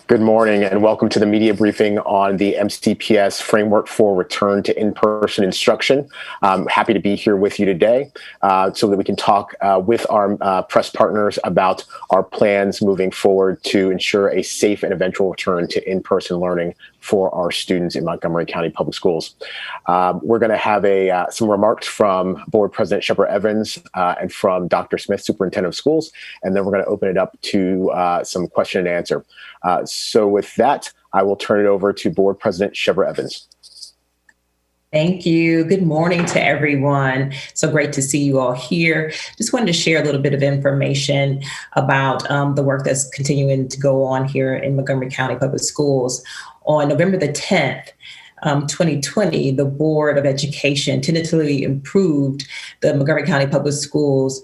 Good morning and welcome to the media briefing on the MCPS framework for return to in-person instruction. I'm happy to be here with you today so that we can talk with our press partners about our plans moving forward to ensure a safe and eventual return to in-person learning for our students in Montgomery County Public Schools. We're going to have some remarks from Board President Shepherd-Evans and from Dr. Smith, Superintendent of Schools, and then we're going to open it up to some question and answer. So with that, I will turn it over to Board President Shepherd-Evans. Thank you. Good morning to everyone. So great to see you all here. Just wanted to share a little bit of information about the work that's continuing to go on here in Montgomery County Public Schools. On November the 10th, 2020, the Board of Education tentatively approved the Montgomery County Public Schools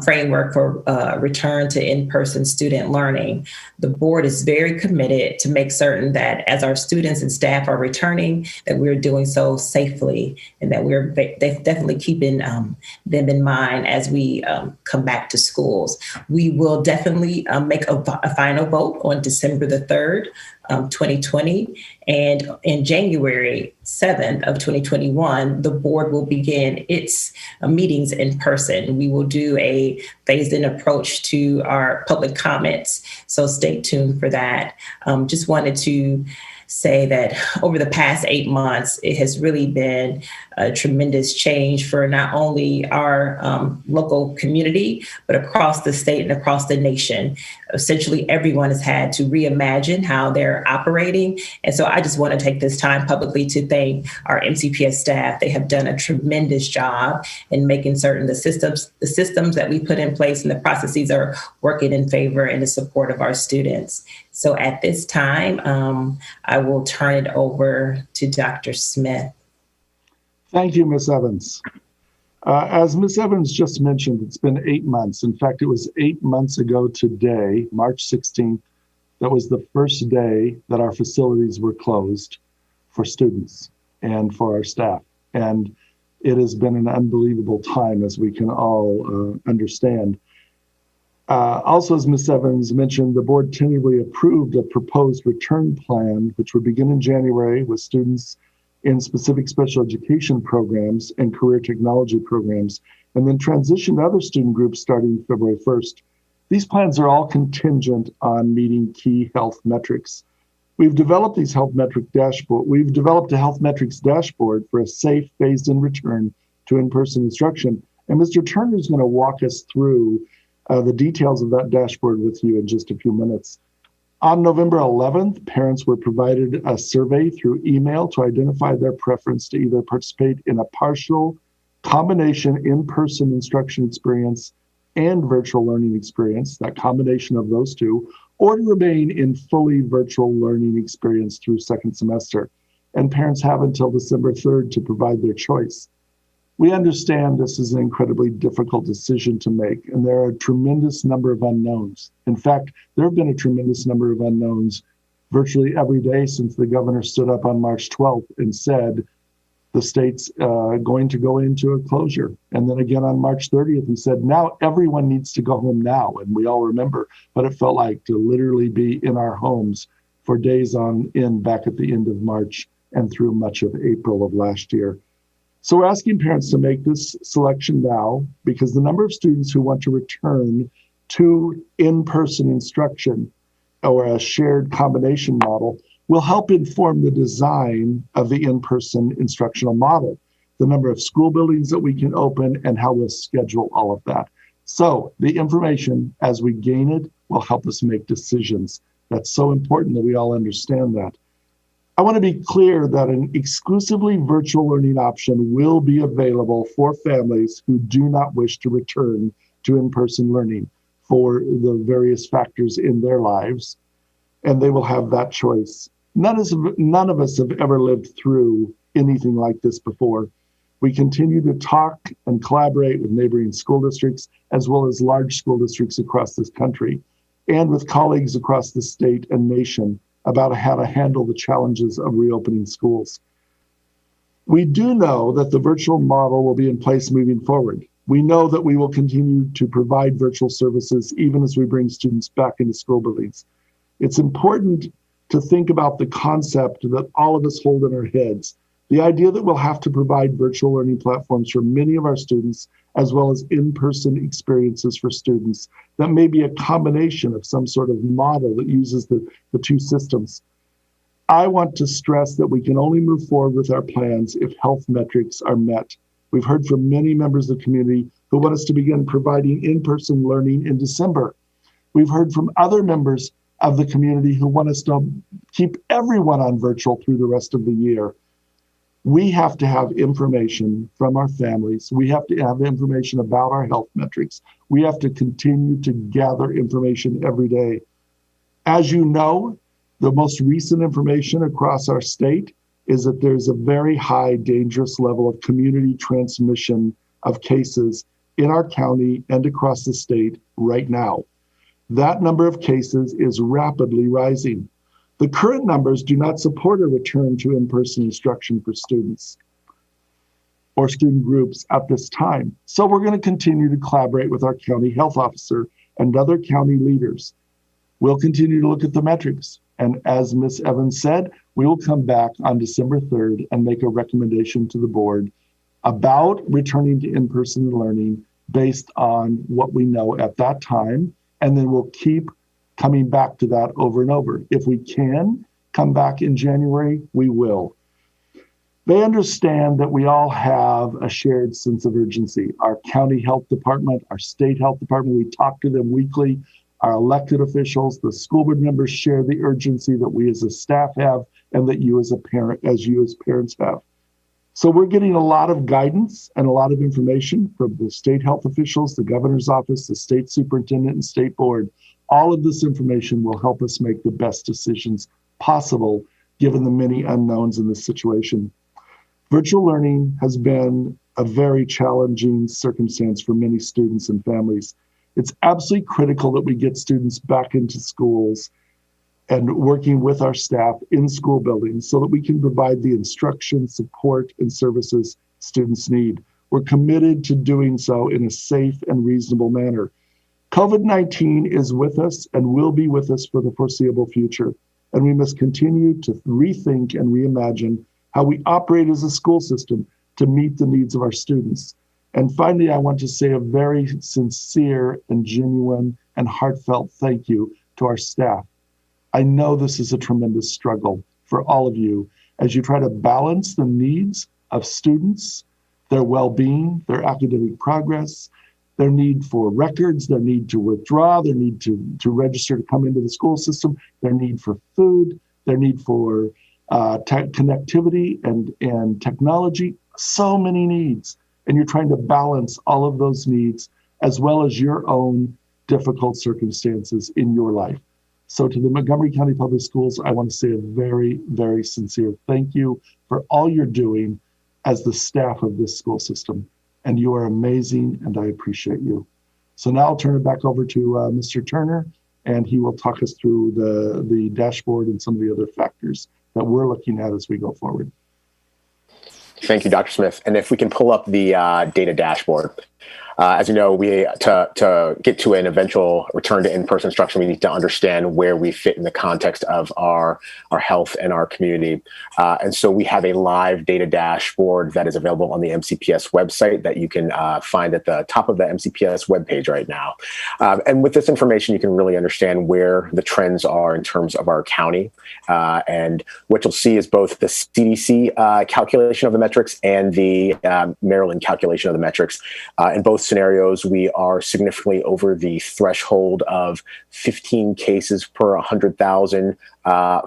framework for return to in-person student learning. The board is very committed to make certain that as our students and staff are returning, that we're doing so safely and that we're definitely keeping them in mind as we come back to schools. We will definitely make a final vote on December the 3rd, 2020, and in January 7th of 2021, the board will begin its meetings in person. We will do a phased-in approach to our public comments, so stay tuned for that. Just wanted to say that over the past 8 months, it has really been a tremendous change for not only our local community, but across the state and across the nation. Essentially, everyone has had to reimagine how they're operating. And so I just want to take this time publicly to thank our MCPS staff. They have done a tremendous job in making certain the systems that we put in place and the processes are working in favor and the support of our students. So at this time, I will turn it over to Dr. Smith. Thank you, Ms. Evans. As Ms. Evans just mentioned, it's been 8 months. In fact, it was 8 months ago today, March 16th, that was the first day that our facilities were closed for students and for our staff. And it has been an unbelievable time, as we can all understand. Also, as Ms. Evans mentioned, the board tentatively approved a proposed return plan, which would begin in January with students in specific special education programs and career technology programs, and then transition to other student groups starting February 1st. These plans are all contingent on meeting key health metrics. We've developed these health metric dashboard. We've developed a health metrics dashboard for a safe phased-in return to in-person instruction. And Mr. Turner is going to walk us through the details of that dashboard with you in just a few minutes. On November 11th, parents were provided a survey through email to identify their preference to either participate in a partial combination in-person instruction experience and virtual learning experience, that combination of those two, or to remain in fully virtual learning experience through second semester. And parents have until December 3rd to provide their choice. We understand this is an incredibly difficult decision to make, and there are a tremendous number of unknowns. In fact, there have been a tremendous number of unknowns virtually every day since the governor stood up on March 12th and said the state's going to go into a closure. And then again on March 30th, he said, now everyone needs to go home now. And we all remember what it felt like to literally be in our homes for days on end back at the end of March and through much of April of last year. So we're asking parents to make this selection now because the number of students who want to return to in-person instruction or a shared combination model will help inform the design of the in-person instructional model, the number of school buildings that we can open, and how we'll schedule all of that. So the information, as we gain it, will help us make decisions. That's so important that we all understand that. I want to be clear that an exclusively virtual learning option will be available for families who do not wish to return to in-person learning for the various factors in their lives, and they will have that choice. None of us have ever lived through anything like this before. We continue to talk and collaborate with neighboring school districts, as well as large school districts across this country, and with colleagues across the state and nation about how to handle the challenges of reopening schools. We do know that the virtual model will be in place moving forward. We know that we will continue to provide virtual services even as we bring students back into school buildings. It's important to think about the concept that all of us hold in our heads. The idea that we'll have to provide virtual learning platforms for many of our students, as well as in-person experiences for students, that may be a combination of some sort of model that uses the two systems. I want to stress that we can only move forward with our plans if health metrics are met. We've heard from many members of the community who want us to begin providing in-person learning in December. We've heard from other members of the community who want us to keep everyone on virtual through the rest of the year. We have to have information from our families. We have to have information about our health metrics. We have to continue to gather information every day. As you know, the most recent information across our state is that there's a very high dangerous level of community transmission of cases in our county and across the state right now. That number of cases is rapidly rising. The current numbers do not support a return to in-person instruction for students or student groups at this time. So we're going to continue to collaborate with our county health officer and other county leaders. We'll continue to look at the metrics. And as Ms. Evans said, we will come back on December 3rd and make a recommendation to the board about returning to in-person learning based on what we know at that time. And then we'll keep coming back to that over and over. If we can come back in January, we will. They understand that we all have a shared sense of urgency. Our county health department, our state health department, we talk to them weekly. Our elected officials, the school board members share the urgency that we as a staff have and that you as parents have. So we're getting a lot of guidance and a lot of information from the state health officials, the governor's office, the state superintendent, and state board. All of this information will help us make the best decisions possible, given the many unknowns in this situation. Virtual learning has been a very challenging circumstance for many students and families. It's absolutely critical that we get students back into schools and working with our staff in school buildings so that we can provide the instruction, support, and services students need. We're committed to doing so in a safe and reasonable manner. COVID-19 is with us and will be with us for the foreseeable future, and we must continue to rethink and reimagine how we operate as a school system to meet the needs of our students. And finally, I want to say a very sincere and genuine and heartfelt thank you to our staff. I know this is a tremendous struggle for all of you as you try to balance the needs of students, their well-being, their academic progress, their need for records, their need to withdraw, their need to register to come into the school system, their need for food, their need for connectivity and technology, so many needs. And you're trying to balance all of those needs as well as your own difficult circumstances in your life. So to the Montgomery County Public Schools, I want to say a very, very sincere thank you for all you're doing as the staff of this school system. And you are amazing, and I appreciate you. So now I'll turn it back over to Mr. Turner, and he will talk us through the dashboard and some of the other factors that we're looking at as we go forward. Thank you, Dr. Smith. And if we can pull up the data dashboard. As you know, to get to an eventual return to in-person instruction, we need to understand where we fit in the context of our health and our community. And so we have a live data dashboard that is available on the MCPS website that you can find at the top of the MCPS webpage right now. And with this information, you can really understand where the trends are in terms of our county. And what you'll see is both the CDC calculation of the metrics and the Maryland calculation of the metrics. In both scenarios, we are significantly over the threshold of 15 cases per 100,000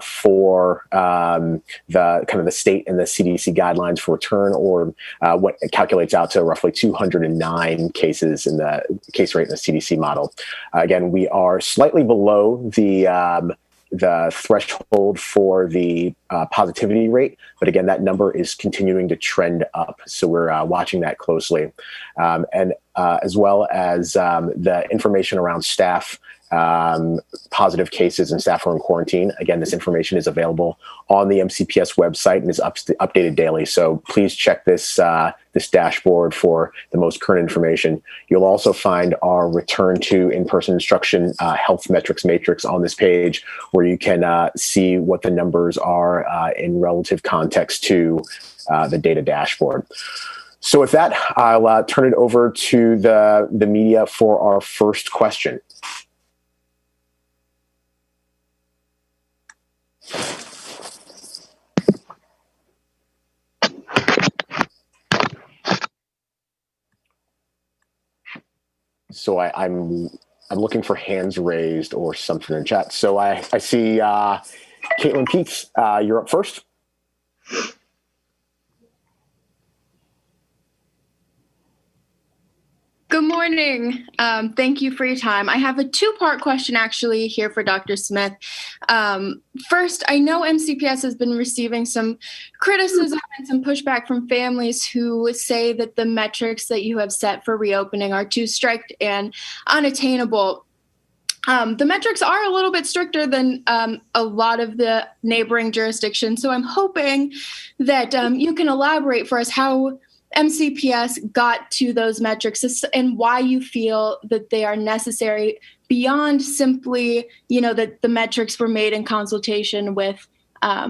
for the state and the CDC guidelines for return, or what calculates out to roughly 209 cases in the case rate in the CDC model. Again, we are slightly below the threshold for the positivity rate. But again, that number is continuing to trend up. So we're watching that closely. And as well as the information around staff positive cases and staff who are in quarantine. Again, this information is available on the MCPS website and is updated daily. So please check this this dashboard for the most current information. You'll also find our return to in-person instruction health metrics matrix on this page, where you can see what the numbers are in relative context to the data dashboard. So with that, I'll turn it over to the media for our first question. So I'm looking for hands raised or something in chat. So I see Caitlin Peets, you're up first. Good morning. Thank you for your time. I have a two-part question actually here for Dr. Smith. First, I know MCPS has been receiving some criticism and some pushback from families who say that the metrics that you have set for reopening are too strict and unattainable. The metrics are a little bit stricter than a lot of the neighboring jurisdictions. So I'm hoping that you can elaborate for us how MCPS got to those metrics and why you feel that they are necessary beyond simply, that the metrics were made in consultation with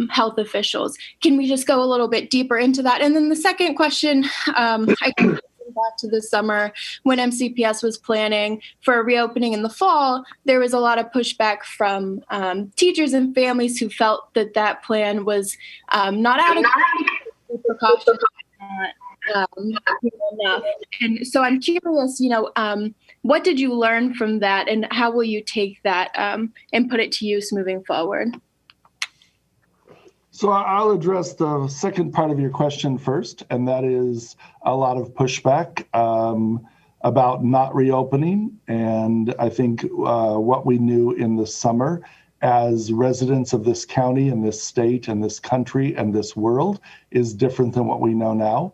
health officials. Can we just go a little bit deeper into that? And then the second question, I come back to the summer when MCPS was planning for a reopening in the fall, there was a lot of pushback from teachers and families who felt that that plan was not adequate precautions. Enough. And so I'm curious, what did you learn from that, and how will you take that and put it to use moving forward? So I'll address the second part of your question first, and that is a lot of pushback about not reopening. And I think what we knew in the summer as residents of this county and this state and this country and this world is different than what we know now.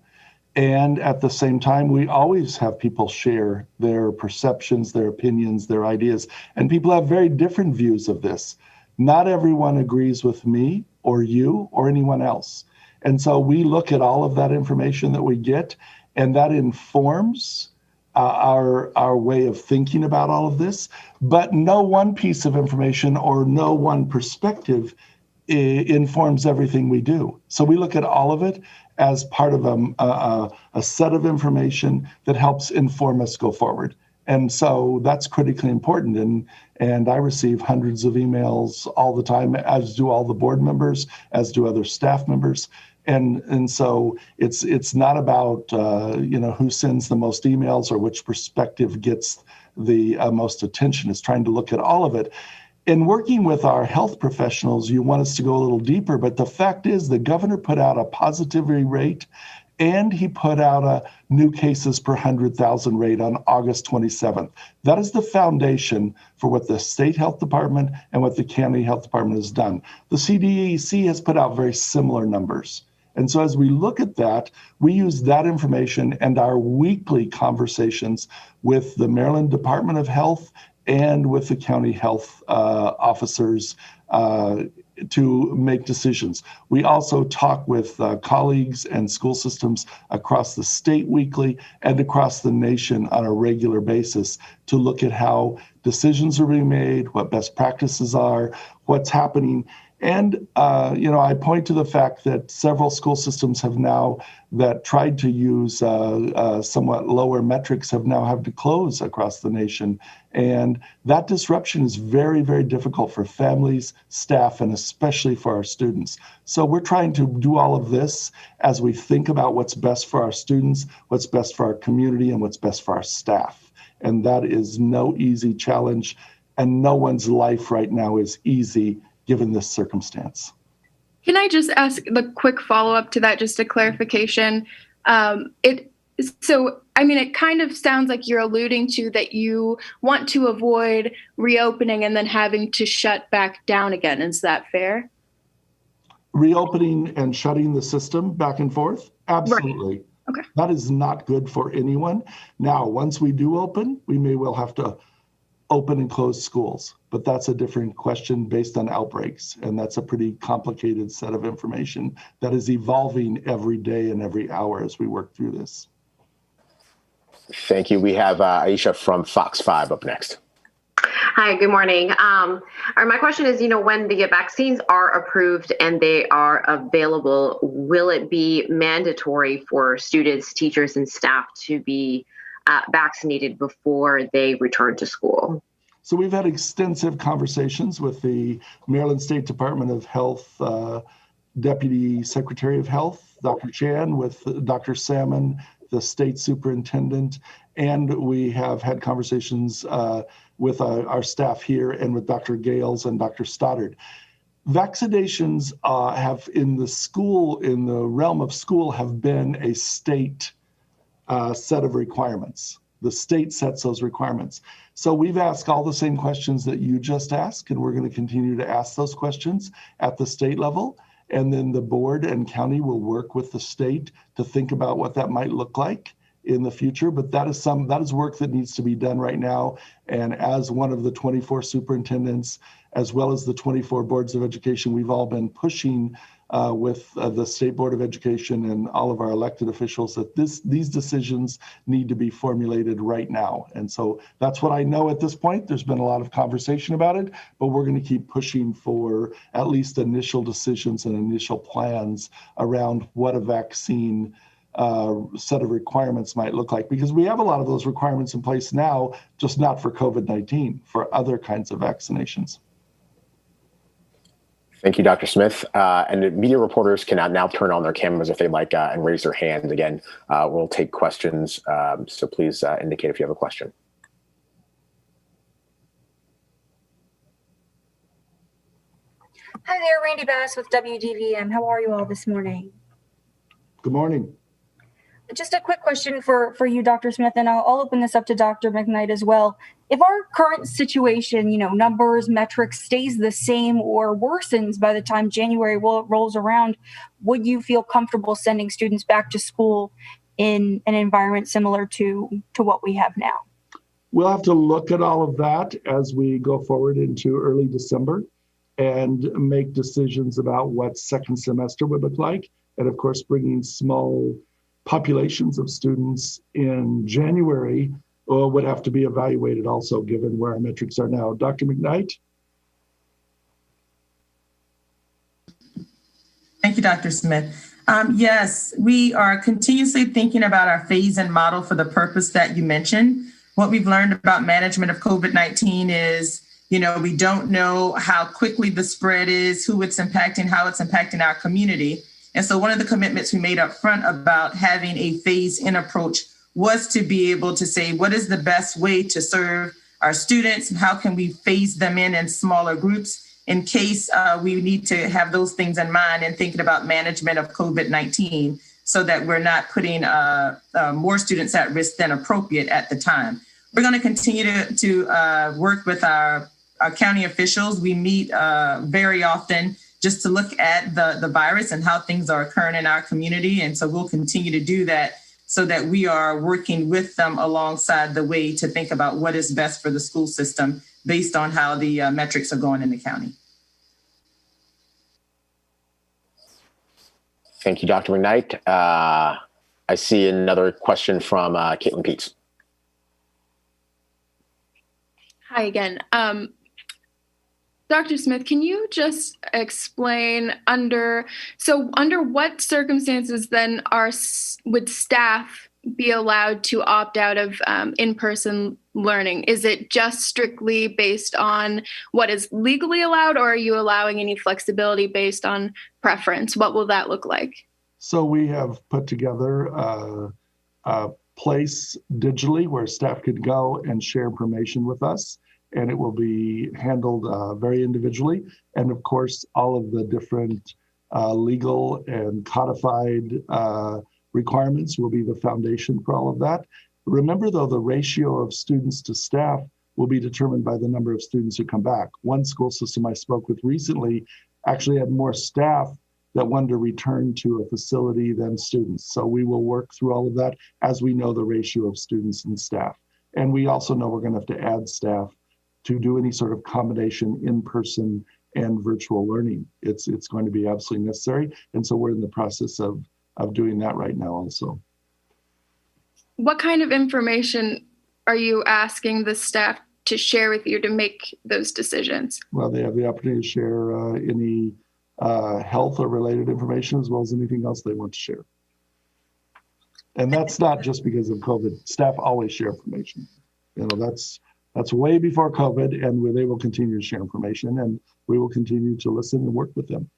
And at the same time, we always have people share their perceptions, their opinions, their ideas, and people have very different views of this. Not everyone agrees with me or you or anyone else. And so we look at all of that information that we get, and that informs our way of thinking about all of this. But no one piece of information or no one perspective informs everything we do. So we look at all of it as part of a set of information that helps inform us go forward. And so that's critically important. And I receive hundreds of emails all the time, as do all the board members, as do other staff members. And so it's not about who sends the most emails or which perspective gets the most attention. It's trying to look at all of it. In working with our health professionals, you want us to go a little deeper, but the fact is the governor put out a positivity rate and he put out a new cases per 100,000 rate on August 27th. That is the foundation for what the state health department and what the county health department has done. The CDC has put out very similar numbers. And so as we look at that, we use that information and our weekly conversations with the Maryland Department of Health and with the county health officers to make decisions. We also talk with colleagues and school systems across the state weekly and across the nation on a regular basis to look at how decisions are being made, what best practices are, what's happening. And, I point to the fact that several school systems have now that tried to use somewhat lower metrics have now had to close across the nation. And that disruption is very, very difficult for families, staff, and especially for our students. So we're trying to do all of this as we think about what's best for our students, what's best for our community, and what's best for our staff. And that is no easy challenge. And no one's life right now is easy given this circumstance. Can I just ask the quick follow-up to that, just a clarification? It kind of sounds like you're alluding to that you want to avoid reopening and then having to shut back down again. Is that fair? Reopening and shutting the system back and forth? Absolutely. Right. Okay. That is not good for anyone. Now, once we do open, we may well have to open and close schools, but that's a different question based on outbreaks. And that's a pretty complicated set of information that is evolving every day and every hour as we work through this. Thank you. We have Aisha from Fox 5 up next. Hi, good morning. My question is, when the vaccines are approved and they are available, will it be mandatory for students, teachers, and staff to be vaccinated before they return to school? So we've had extensive conversations with the Maryland State Department of Health Deputy Secretary of Health, Dr. Chan, with Dr. Salmon, the state superintendent, and we have had conversations with our staff here and with Dr. Gales and Dr. Stoddard. Vaccinations have in the realm of school, have been a state set of requirements. The state sets those requirements. So we've asked all the same questions that you just asked, and we're going to continue to ask those questions at the state level. And then the board and county will work with the state to think about what that might look like in the future. But that is work that needs to be done right now. And as one of the 24 superintendents, as well as the 24 boards of education, we've all been pushing with the State Board of Education and all of our elected officials that these decisions need to be formulated right now. And so that's what I know at this point. There's been a lot of conversation about it, but we're going to keep pushing for at least initial decisions and initial plans around what a vaccine set of requirements might look like, because we have a lot of those requirements in place now, just not for COVID-19, for other kinds of vaccinations. Thank you, Dr. Smith. And the media reporters can now turn on their cameras if they'd like and raise their hands. Again, we'll take questions, so please indicate if you have a question. Hi there, Randy Bass with WDVM. How are you all this morning? Good morning. Just a quick question for you, Dr. Smith, and I'll open this up to Dr. McKnight as well. If our current situation, numbers, metrics stays the same or worsens by the time January rolls around, would you feel comfortable sending students back to school in an environment similar to what we have now? We'll have to look at all of that as we go forward into early December and make decisions about what second semester would look like. And of course, bringing small populations of students in January would have to be evaluated also, given where our metrics are now. Dr. McKnight? Thank you, Dr. Smith. Yes, we are continuously thinking about our phase and model for the purpose that you mentioned. What we've learned about management of COVID-19 is, we don't know how quickly the spread is, who it's impacting, how it's impacting our community. And so one of the commitments we made up front about having a phase-in approach was to be able to say, what is the best way to serve our students? And how can we phase them in smaller groups in case we need to have those things in mind and thinking about management of COVID-19 so that we're not putting more students at risk than appropriate at the time. We're going to continue to work with our county officials. We meet very often just to look at the virus and how things are occurring in our community. And so we'll continue to do that so that we are working with them alongside the way to think about what is best for the school system based on how the metrics are going in the county. Thank you, Dr. McKnight. I see another question from Caitlin Peets. Hi again. Dr. Smith, can you just explain under what circumstances then would staff be allowed to opt out of in-person learning? Is it just strictly based on what is legally allowed, or are you allowing any flexibility based on preference? What will that look like? So we have put together a place digitally where staff could go and share information with us, and it will be handled very individually. And of course, all of the different legal and codified requirements will be the foundation for all of that. Remember though, the ratio of students to staff will be determined by the number of students who come back. One school system I spoke with recently actually had more staff that wanted to return to a facility than students. So we will work through all of that as we know the ratio of students and staff. And we also know we're going to have to add staff to do any sort of combination in-person and virtual learning. It's going to be absolutely necessary. And so we're in the process of doing that right now also. What kind of information are you asking the staff to share with you to make those decisions? Well, they have the opportunity to share any health or related information as well as anything else they want to share. And that's not just because of COVID. Staff always share information. You know, that's way before COVID, and they will continue to share information, and we will continue to listen and work with them.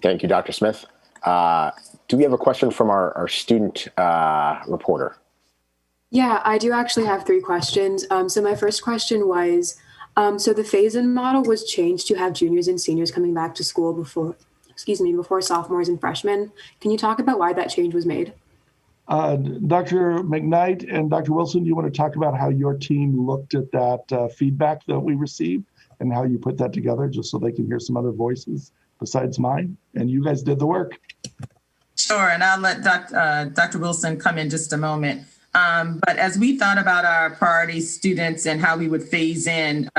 Thank you, Dr. Smith. Do we have a question from our student reporter? Yeah, I do actually have 3 questions. So my first question was, so the phase-in model was changed to have juniors and seniors coming back to school before sophomores and freshmen. Can you talk about why that change was made? Dr. McKnight and Dr. Wilson, do you want to talk about how your team looked at that feedback that we received and how you put that together, just so they can hear some other voices besides mine? And you guys did the work. Sure, and I'll let Dr. Wilson come in just a moment. But as we thought about our priority students and how we would phase in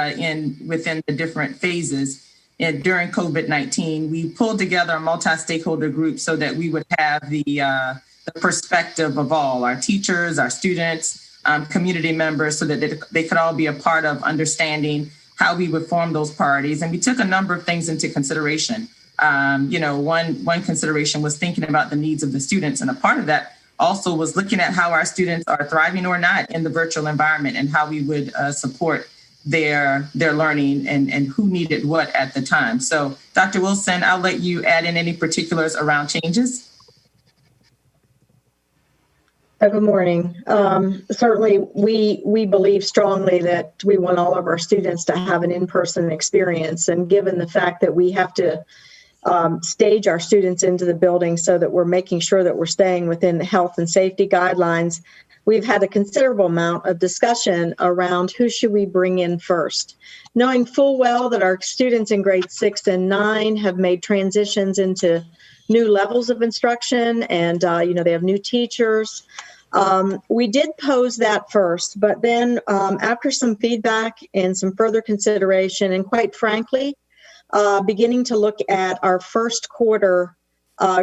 within the different phases during COVID-19, we pulled together a multi-stakeholder group so that we would have the perspective of all our teachers, our students, community members, so that they could all be a part of understanding how we would form those priorities. And we took a number of things into consideration. One consideration was thinking about the needs of the students, and a part of that also was looking at how our students are thriving or not in the virtual environment and how we would support their learning and who needed what at the time. So Dr. Wilson, I'll let you add in any particulars around changes. Good morning. Certainly, we believe strongly that we want all of our students to have an in-person experience. And given the fact that we have to stage our students into the building so that we're making sure that we're staying within the health and safety guidelines, we've had a considerable amount of discussion around who should we bring in first. Knowing full well that our students in grades 6 and 9 have made transitions into new levels of instruction, and they have new teachers. We did pose that first, but then after some feedback and some further consideration, and quite frankly, beginning to look at our first quarter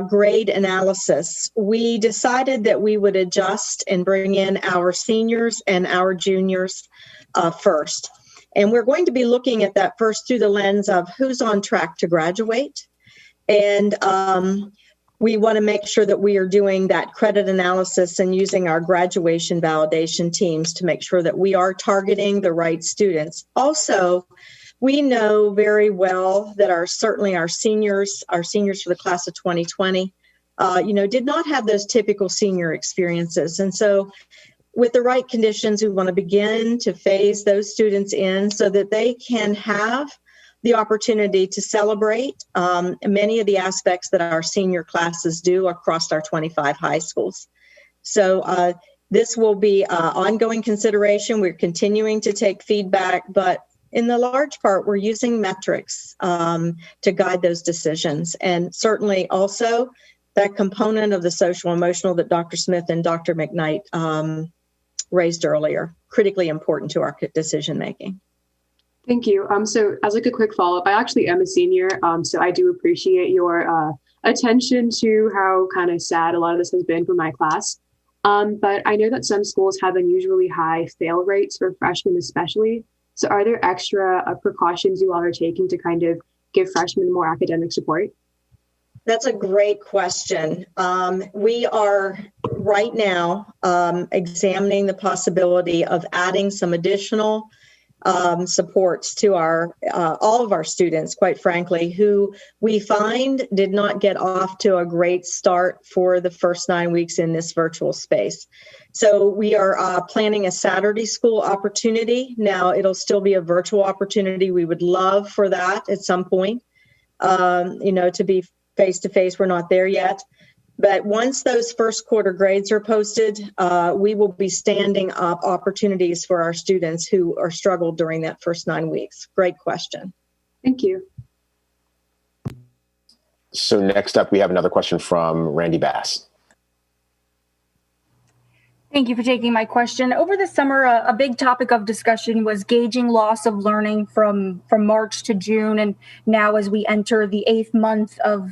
grade analysis, we decided that we would adjust and bring in our seniors and our juniors first. And we're going to be looking at that first through the lens of who's on track to graduate. And we want to make sure that we are doing that credit analysis and using our graduation validation teams to make sure that we are targeting the right students. Also, we know very well that certainly our seniors for the class of 2020, did not have those typical senior experiences. And so with the right conditions, we want to begin to phase those students in so that they can have the opportunity to celebrate many of the aspects that our senior classes do across our 25 high schools. So this will be ongoing consideration. We're continuing to take feedback, but in the large part, we're using metrics to guide those decisions. And certainly also that component of the social emotional that Dr. Smith and Dr. McKnight raised earlier, critically important to our decision making. Thank you. So as like a quick follow-up, I actually am a senior, so I do appreciate your attention to how kind of sad a lot of this has been for my class. But I know that some schools have unusually high fail rates for freshmen especially. So are there extra precautions you all are taking to kind of give freshmen more academic support? That's a great question. We are right now examining the possibility of adding some additional supports to all of our students, quite frankly, who we find did not get off to a great start for the first 9 weeks in this virtual space. So we are planning a Saturday school opportunity. Now it'll still be a virtual opportunity. We would love for that at some point, to be face-to-face. We're not there yet. But once those first quarter grades are posted, we will be standing up opportunities for our students who are struggled during that first 9 weeks. Great question. Thank you. So next up, we have another question from Randy Bass. Thank you for taking my question. Over the summer, a big topic of discussion was gauging loss of learning from March to June, and now as we enter the 8th month of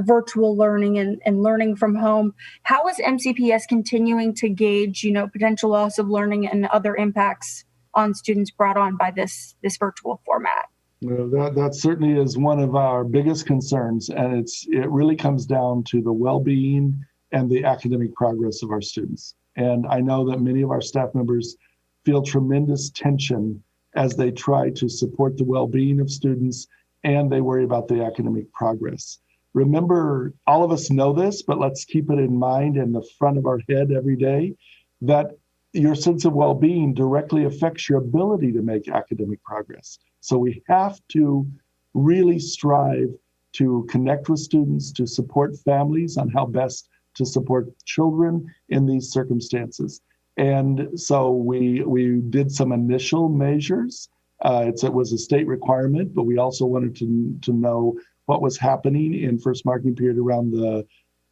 virtual learning and learning from home. How is MCPS continuing to gauge, potential loss of learning and other impacts on students brought on by this virtual format? Well, that certainly is one of our biggest concerns, and it really comes down to the well-being and the academic progress of our students. And I know that many of our staff members feel tremendous tension as they try to support the well-being of students and they worry about the academic progress. Remember, all of us know this, but let's keep it in mind in the front of our head every day, that your sense of well-being directly affects your ability to make academic progress. So we have to really strive to connect with students, to support families on how best to support children in these circumstances. And so we did some initial measures. It was a state requirement, but we also wanted to know what was happening in first marking period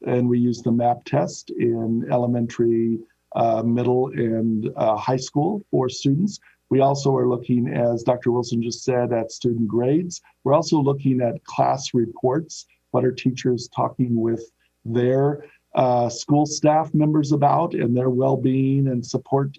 and we used the MAP test in elementary, middle, and high school for students. We also are looking, as Dr. Wilson just said, at student grades. We're also looking at class reports. What are teachers talking with their school staff members about and their well-being and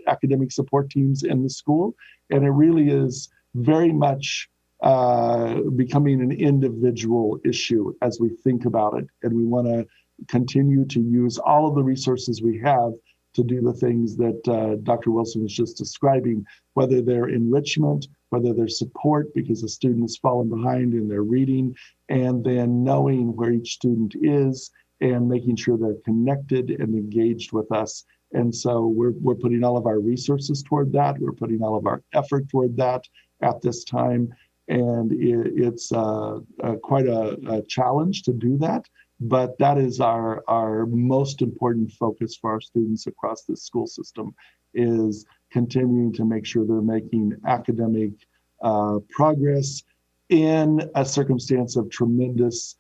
academic support teams in the school? And it really is very much becoming an individual issue as we think about it. And we want to continue to use all of the resources we have to do the things that Dr. Wilson was just describing, whether they're enrichment, whether they're support because a student has fallen behind in their reading, and then knowing where each student is and making sure they're connected and engaged with us. And so we're putting all of our resources toward that. We're putting all of our effort toward that at this time. And it's quite a challenge to do that. But that is our most important focus for our students across the school system, is continuing to make sure they're making academic progress in a circumstance of tremendous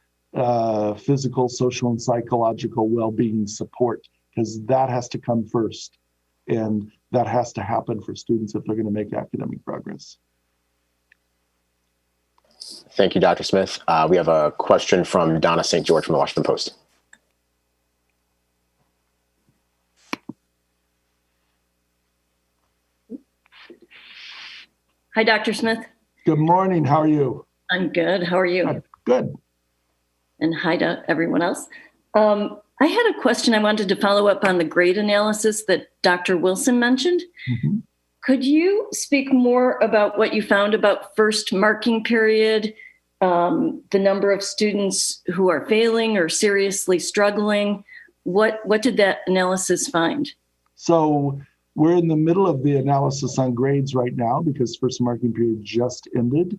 physical, social, and psychological well-being support, because that has to come first. And that has to happen for students if they're going to make academic progress. Thank you, Dr. Smith. We have a question from Donna St. George from the Washington Post. Hi, Dr. Smith. Good morning. How are you? I'm good. How are you? Good. And hi to everyone else. I had a question. I wanted to follow up on the grade analysis that Dr. Wilson mentioned. Mm-hmm. Could you speak more about what you found about first marking period, the number of students who are failing or seriously struggling? What did that analysis find? So we're in the middle of the analysis on grades right now because first marking period just ended.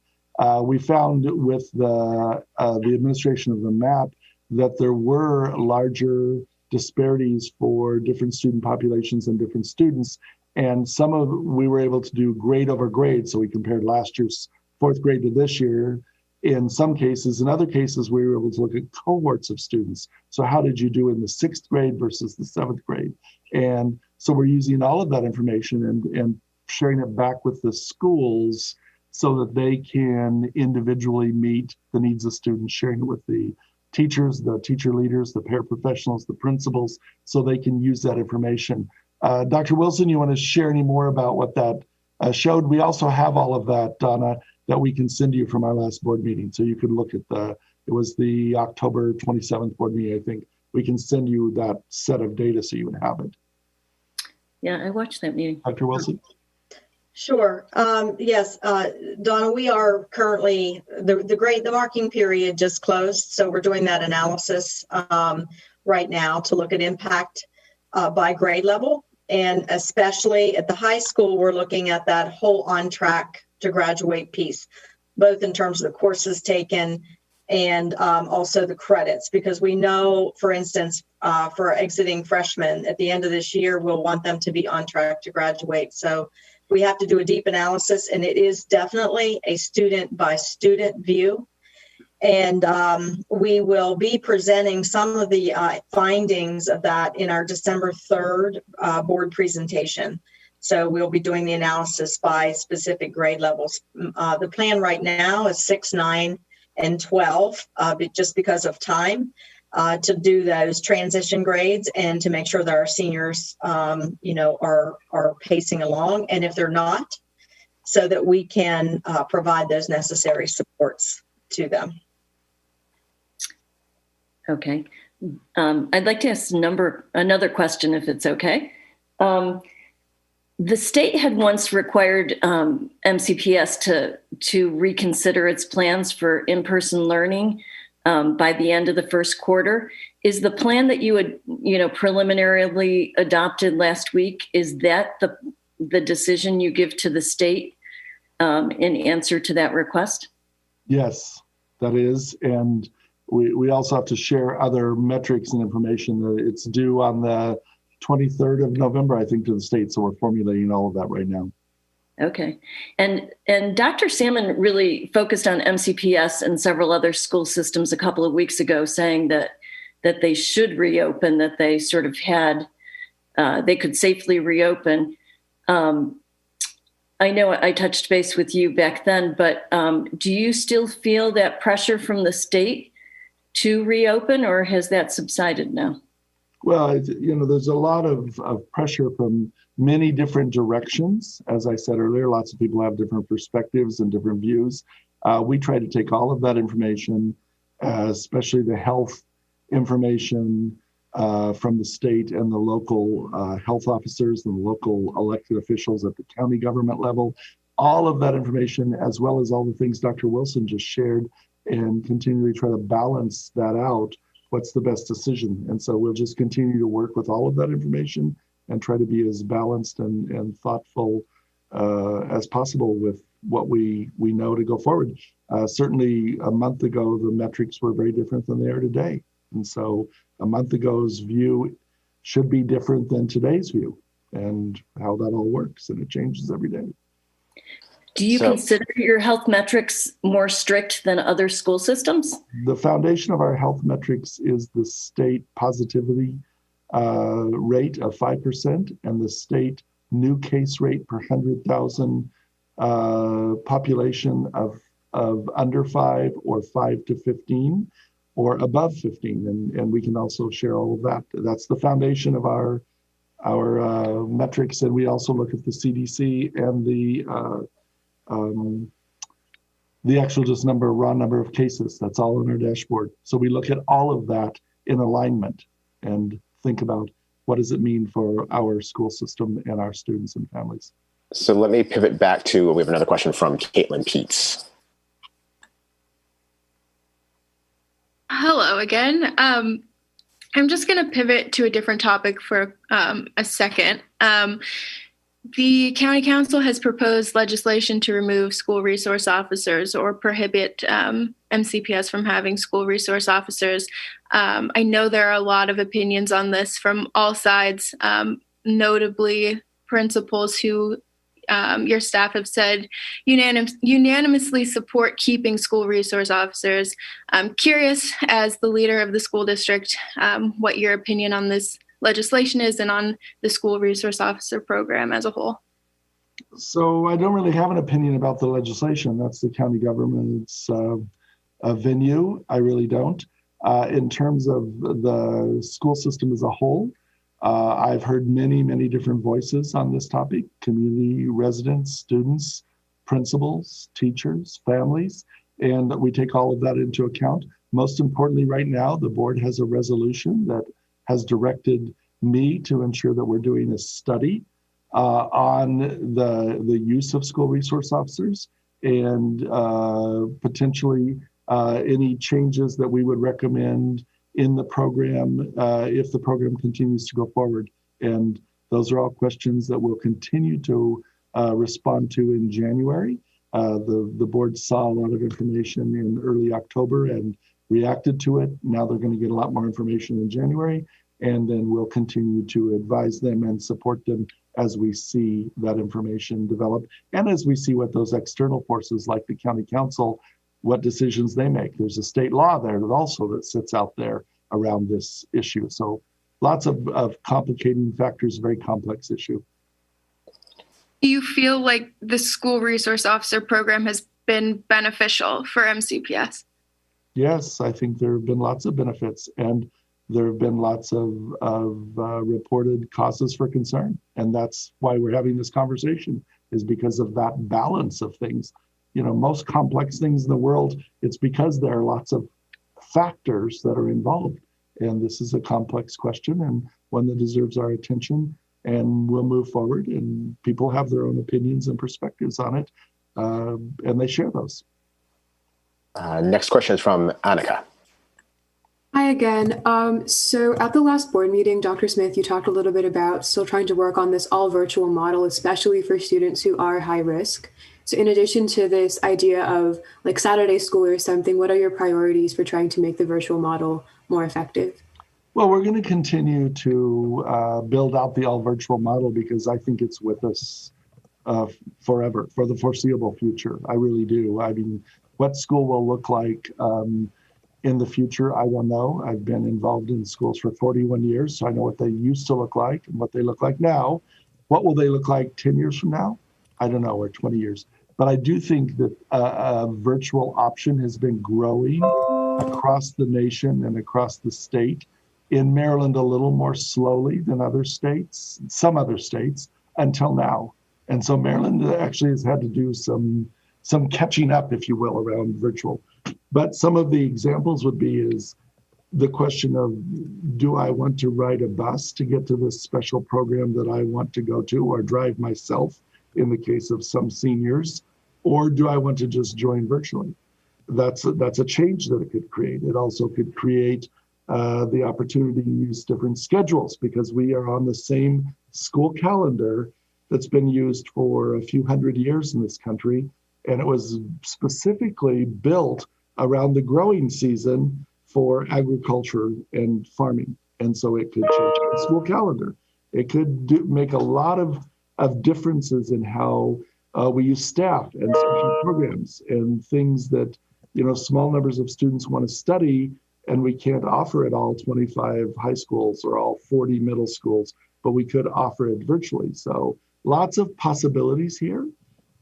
We found with the administration of the MAP that there were larger disparities for different student populations and different students. And we were able to do grade over grade. So we compared last year's fourth grade to this year in some cases. In other cases, we were able to look at cohorts of students. So how did you do in the 6th grade versus the 7th grade? And so we're using all of that information and sharing it back with the schools so that they can individually meet the needs of students, sharing it with the teachers, the teacher leaders, the paraprofessionals, the principals, so they can use that information. Dr. Wilson, you want to share any more about what that showed? We also have all of that, Donna, that we can send you from our last board meeting. So you could look at it was the October 27th board meeting, I think. We can send you that set of data so you would have it. Yeah, I watched that meeting. Dr. Wilson? Sure. Yes, Donna, we are currently, the marking period just closed. So we're doing that analysis right now to look at impact by grade level. And especially at the high school, we're looking at that whole on track to graduate piece, both in terms of the courses taken and also the credits, because we know, for instance, for exiting freshmen at the end of this year, we'll want them to be on track to graduate. So we have to do a deep analysis, and it is definitely a student by student view. And we will be presenting some of the findings of that in our December 3rd board presentation. So we'll be doing the analysis by specific grade levels. The plan right now is 6, 9, and 12, just because of time, to do those transition grades and to make sure that our seniors, are pacing along. And if they're not, so that we can provide those necessary supports to them. Okay. I'd like to ask another question, if it's okay. The state had once required MCPS to reconsider its plans for in-person learning by the end of the first quarter. Is the plan that you had, preliminarily adopted last week, is that the decision you give to the state in answer to that request? Yes, that is. And we also have to share other metrics and information. It's due on the 23rd of November, I think, to the state. So we're formulating all of that right now. Okay. And Dr. Salmon really focused on MCPS and several other school systems a couple of weeks ago, saying that they should reopen, that they sort of had, they could safely reopen. I know I touched base with you back then, but do you still feel that pressure from the state to reopen, or has that subsided now? Well, there's a lot of pressure from many different directions. As I said earlier, lots of people have different perspectives and different views. We try to take all of that information, especially the health information from the state and the local health officers and the local elected officials at the county government level, all of that information, as well as all the things Dr. Wilson just shared, and continually try to balance that out. What's the best decision? And so we'll just continue to work with all of that information and try to be as balanced and thoughtful as possible with what we know to go forward. Certainly a month ago, the metrics were very different than they are today. And so a month ago's view should be different than today's view, and how that all works, and it changes every day. Do you consider your health metrics more strict than other school systems? The foundation of our health metrics is the state positivity rate of 5% and the state new case rate per 100,000 population of under 5 or 5 to 15 or above 15. And we can also share all of that. That's the foundation of our metrics. And we also look at the CDC and the actual just raw number of cases. That's all on our dashboard. So we look at all of that in alignment and think about what does it mean for our school system and our students and families. So let me pivot back to, we have another question from Caitlin Peets. Hello again. I'm just going to pivot to a different topic for a second. The County Council has proposed legislation to remove school resource officers or prohibit MCPS from having school resource officers. I know there are a lot of opinions on this from all sides, notably principals who your staff have said unanimously support keeping school resource officers. I'm curious, as the leader of the school district, what your opinion on this legislation is and on the school resource officer program as a whole. So I don't really have an opinion about the legislation. That's the county government's venue. I really don't. In terms of the school system as a whole, I've heard many, many different voices on this topic: community residents, students, principals, teachers, families, and we take all of that into account. Most importantly, right now, the board has a resolution that has directed me to ensure that we're doing a study on the use of school resource officers and potentially any changes that we would recommend in the program if the program continues to go forward. And those are all questions that we'll continue to respond to in January. The board saw a lot of information in early October and reacted to it. Now they're going to get a lot more information in January, and then we'll continue to advise them and support them as we see that information develop and as we see what those external forces like the county council what decisions they make. There's a state law there that sits out there around this issue. So lots of complicating factors, very complex issue. Do you feel like the school resource officer program has been beneficial for MCPS? Yes, I think there have been lots of benefits, and there have been lots of reported causes for concern. And that's why we're having this conversation, is because of that balance of things. You know, most complex things in the world, it's because there are lots of factors that are involved. And this is a complex question and one that deserves our attention. And we'll move forward, and people have their own opinions and perspectives on it, and they share those. Next question is from Annika. Hi again. So at the last board meeting, Dr. Smith, you talked a little bit about still trying to work on this all virtual model, especially for students who are high risk. So in addition to this idea of like Saturday school or something, what are your priorities for trying to make the virtual model more effective? Well, we're going to continue to build out the all virtual model because I think it's with us forever, for the foreseeable future. I really do. I mean, what school will look like in the future, I don't know. I've been involved in schools for 41 years, so I know what they used to look like and what they look like now. What will they look like 10 years from now? I don't know, or 20 years. But I do think that a virtual option has been growing across the nation and across the state. In Maryland, a little more slowly than other states, some other states, until now. And so Maryland actually has had to do some catching up, if you will, around virtual. But some of the examples would be is the question of, do I want to ride a bus to get to this special program that I want to go to, or drive myself in the case of some seniors, or do I want to just join virtually? That's a change that it could create. It also could create the opportunity to use different schedules, because we are on the same school calendar that's been used for a few hundred years in this country. And it was specifically built around the growing season for agriculture and farming. And so it could change the school calendar. It could make a lot of differences in how we use staff and special programs and things that, you know, small numbers of students want to study, and we can't offer it all 25 high schools or all 40 middle schools, but we could offer it virtually. So lots of possibilities here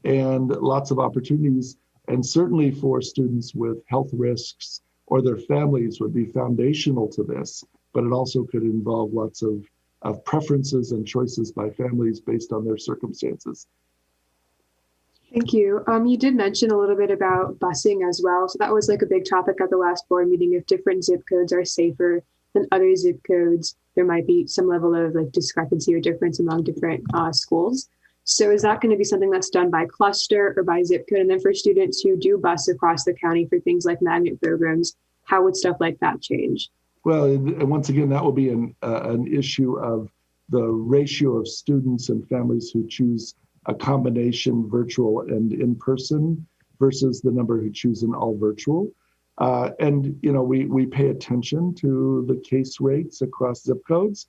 and lots of opportunities. And certainly for students with health risks or their families would be foundational to this, but it also could involve lots of preferences and choices by families based on their circumstances. Thank you. You did mention a little bit about busing as well. So that was like a big topic at the last board meeting. If different zip codes are safer than other zip codes, there might be some level of like discrepancy or difference among different schools. So is that going to be something that's done by cluster or by zip code? And then for students who do bus across the county for things like magnet programs, how would stuff like that change? Well, and once again, that will be an issue of the ratio of students and families who choose a combination virtual and in-person versus the number who choose an all virtual. And, you know, we pay attention to the case rates across zip codes.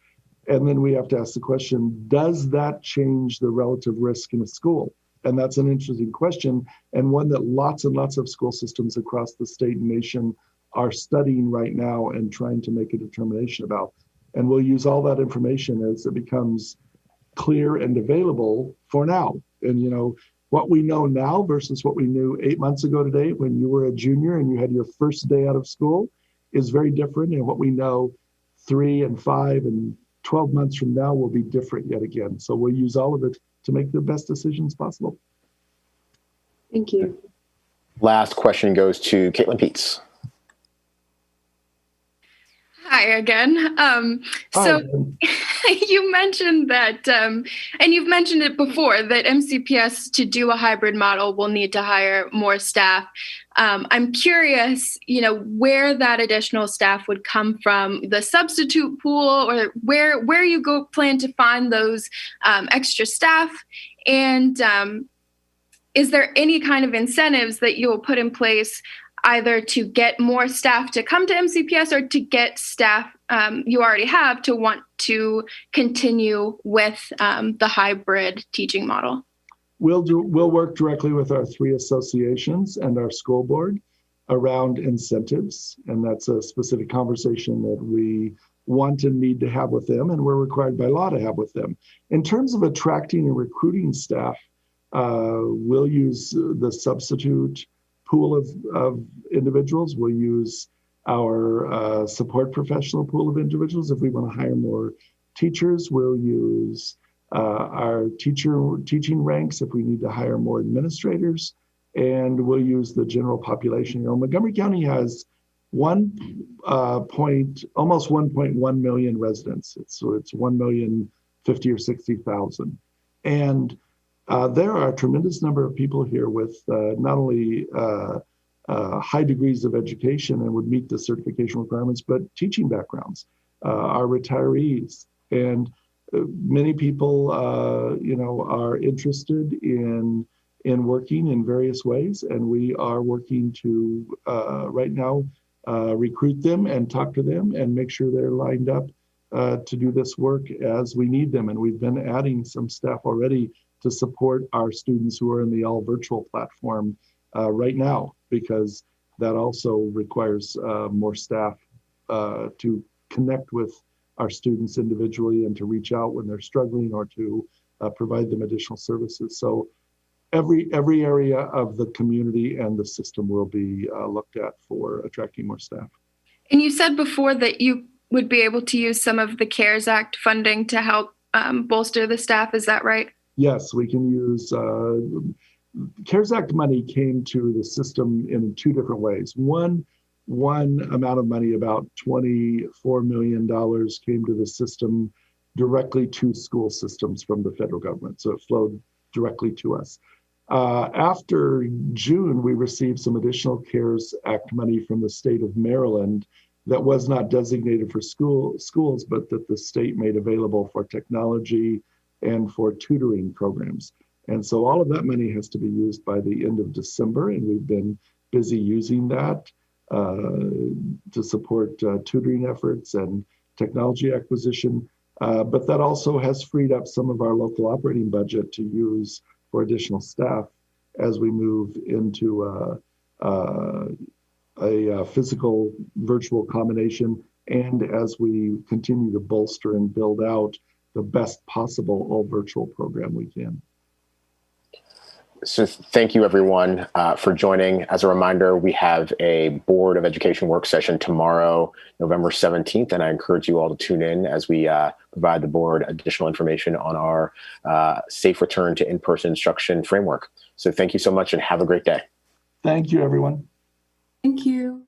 And then we have to ask the question, does that change the relative risk in a school? And that's an interesting question, and one that lots and lots of school systems across the state and nation are studying right now and trying to make a determination about. And we'll use all that information as it becomes clear and available for now. And, you know, what we know now versus what we knew 8 months ago today when you were a junior and you had your first day out of school is very different. And what we know 3 and 5 and 12 months from now will be different yet again. So we'll use all of it to make the best decisions possible. Thank you. Last question goes to Caitlin Peets. Hi again. So you mentioned that, and you've mentioned it before, that MCPS to do a hybrid model will need to hire more staff. I'm curious, you know, where that additional staff would come from, the substitute pool, or where you plan to find those extra staff, and is there any kind of incentives that you will put in place either to get more staff to come to MCPS or to get staff you already have to want to continue with the hybrid teaching model? We'll work directly with our 3 associations and our school board around incentives, and that's a specific conversation that we want and need to have with them, and we're required by law to have with them. In terms of attracting and recruiting staff, we'll use the substitute pool of individuals. We'll use our support professional pool of individuals. If we want to hire more teachers, we'll use our teaching ranks if we need to hire more administrators, and we'll use the general population. Montgomery County has almost 1.1 million residents. It's 1,050,000 or 60,000, and there are a tremendous number of people here with not only high degrees of education and would meet the certification requirements, but teaching backgrounds, our retirees, and many people, are interested in working in various ways, and we are working to right now recruit them and talk to them and make sure they're lined up to do this work as we need them. And we've been adding some staff already to support our students who are in the all virtual platform right now, because that also requires more staff to connect with our students individually and to reach out when they're struggling or to provide them additional services. So every area of the community and the system will be looked at for attracting more staff. And you said before that you would be able to use some of the CARES Act funding to help bolster the staff. Is that right? Yes, we can use CARES Act money came to the system in two different ways. One amount of money, about $24 million, came to the system directly to school systems from the federal government. So it flowed directly to us. After June, we received some additional CARES Act money from the state of Maryland that was not designated for schools, but that the state made available for technology and for tutoring programs. And so all of that money has to be used by the end of December, and we've been busy using that to support tutoring efforts and technology acquisition. But that also has freed up some of our local operating budget to use for additional staff as we move into a physical virtual combination, and as we continue to bolster and build out the best possible all virtual program we can. So thank you, everyone, for joining. As a reminder, we have a Board of Education work session tomorrow, November 17th, and I encourage you all to tune in as we provide the board additional information on our safe return to in-person instruction framework. So thank you so much and have a great day. Thank you, everyone. Thank you.